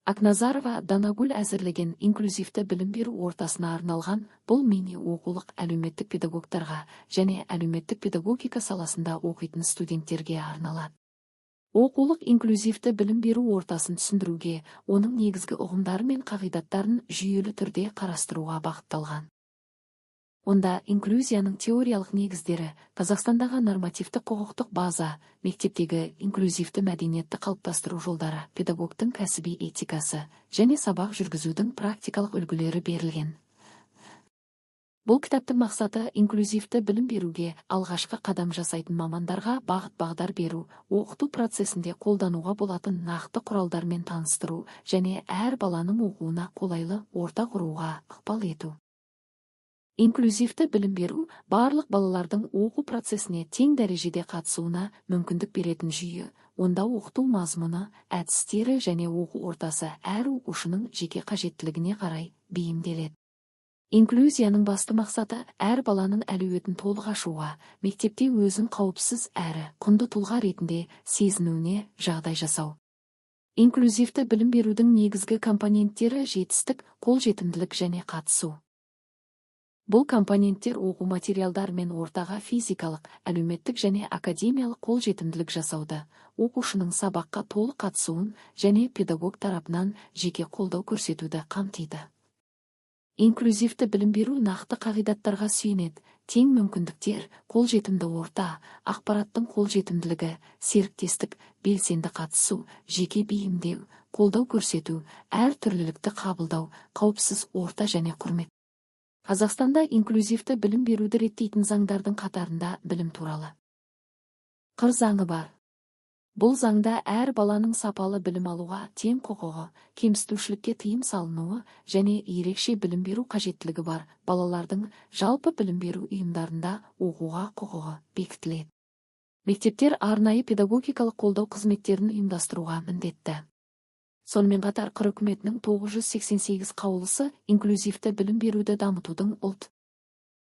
Акназарова Данагүл әзірлеген инклюзивті білім беру ортасына арналған бұл мини оқулық әлеуметтік педагогтарға және әлеуметтік педагогика саласында оқитын студенттерге арналады. Оқулық инклюзивті білім беру ортасын түсіндіруге, оның негізгі ұғымдары мен қағидаттарын жүйелі түрде қарастыруға бағытталған. Онда инклюзияның теориялық негіздері, Қазақстандағы нормативті құқықтық база, мектептегі инклюзивті мәдениетті қалыптастыру жолдары, педагогтың кәсіби этикасы және сабақ жүргізудің практикалық үлгілері берілген. Бұл кітаптың мақсаты инклюзивті білім беруге алғашқы қадам жасайтын мамандарға бағыт-бағдар беру, оқыту процесінде қолдануға болатын нақты құралдармен таныстыру және әр баланың оқуына қолайлы орта құруға ықпал ету. Инклюзивті білім беру барлық балалардың оқу процесіне тең дәрежеде қатысуына мүмкіндік беретін жүйе. Онда оқыту мазмұны, әдістері және оқу ортасы әр оқушының жеке қажеттілігіне қарай бейімделеді. Инклюзияның басты мақсаты әр баланың әлеуетін толық ашуға, мектепте өзін қауіпсіз әрі құнды тұлға ретінде сезінуіне жағдай жасау. Инклюзивті білім берудің негізгі компоненттері жетістік, қолжетімділік және қатысу. Бұл компоненттер оқу материалдар мен ортаға физикалық, әлеуметтік және академиялық қолжетімділік жасауды, оқушының сабаққа толық қатысуын және педагог тарапынан жеке қолдау көрсетуді қамтиды. Инклюзивті білім беру нақты қағидаттарға сүйенеді, тең мүмкіндіктер, қолжетімді орта, ақпараттың қолжетімділігі, серіктестік, белсенді қатысу, жеке бейімдеу, қолдау көрсету, әр түрлілікті қабылдау, қауіпсіз орта және құрмет. Қазақстанда инклюзивті білім беруді реттейтін заңдардың қатарында білім туралы қыр заңы бар. Бұл заңда әр баланың сапалы білім алуға тең құқығы, кемсітушілікке тыйым салынуы және ерекше білім беру қажеттілігі бар балалардың жалпы білім беру ұйымдарында оқуға құқығы бекітіледі. Мектептер арнайы педагогикалық қолдау қызметтерін ұйымдастыруға міндетті. Сонымен қатар қыр үкіметінің 988 қаулысы инклюзивті білім беруді дамытудың ұлт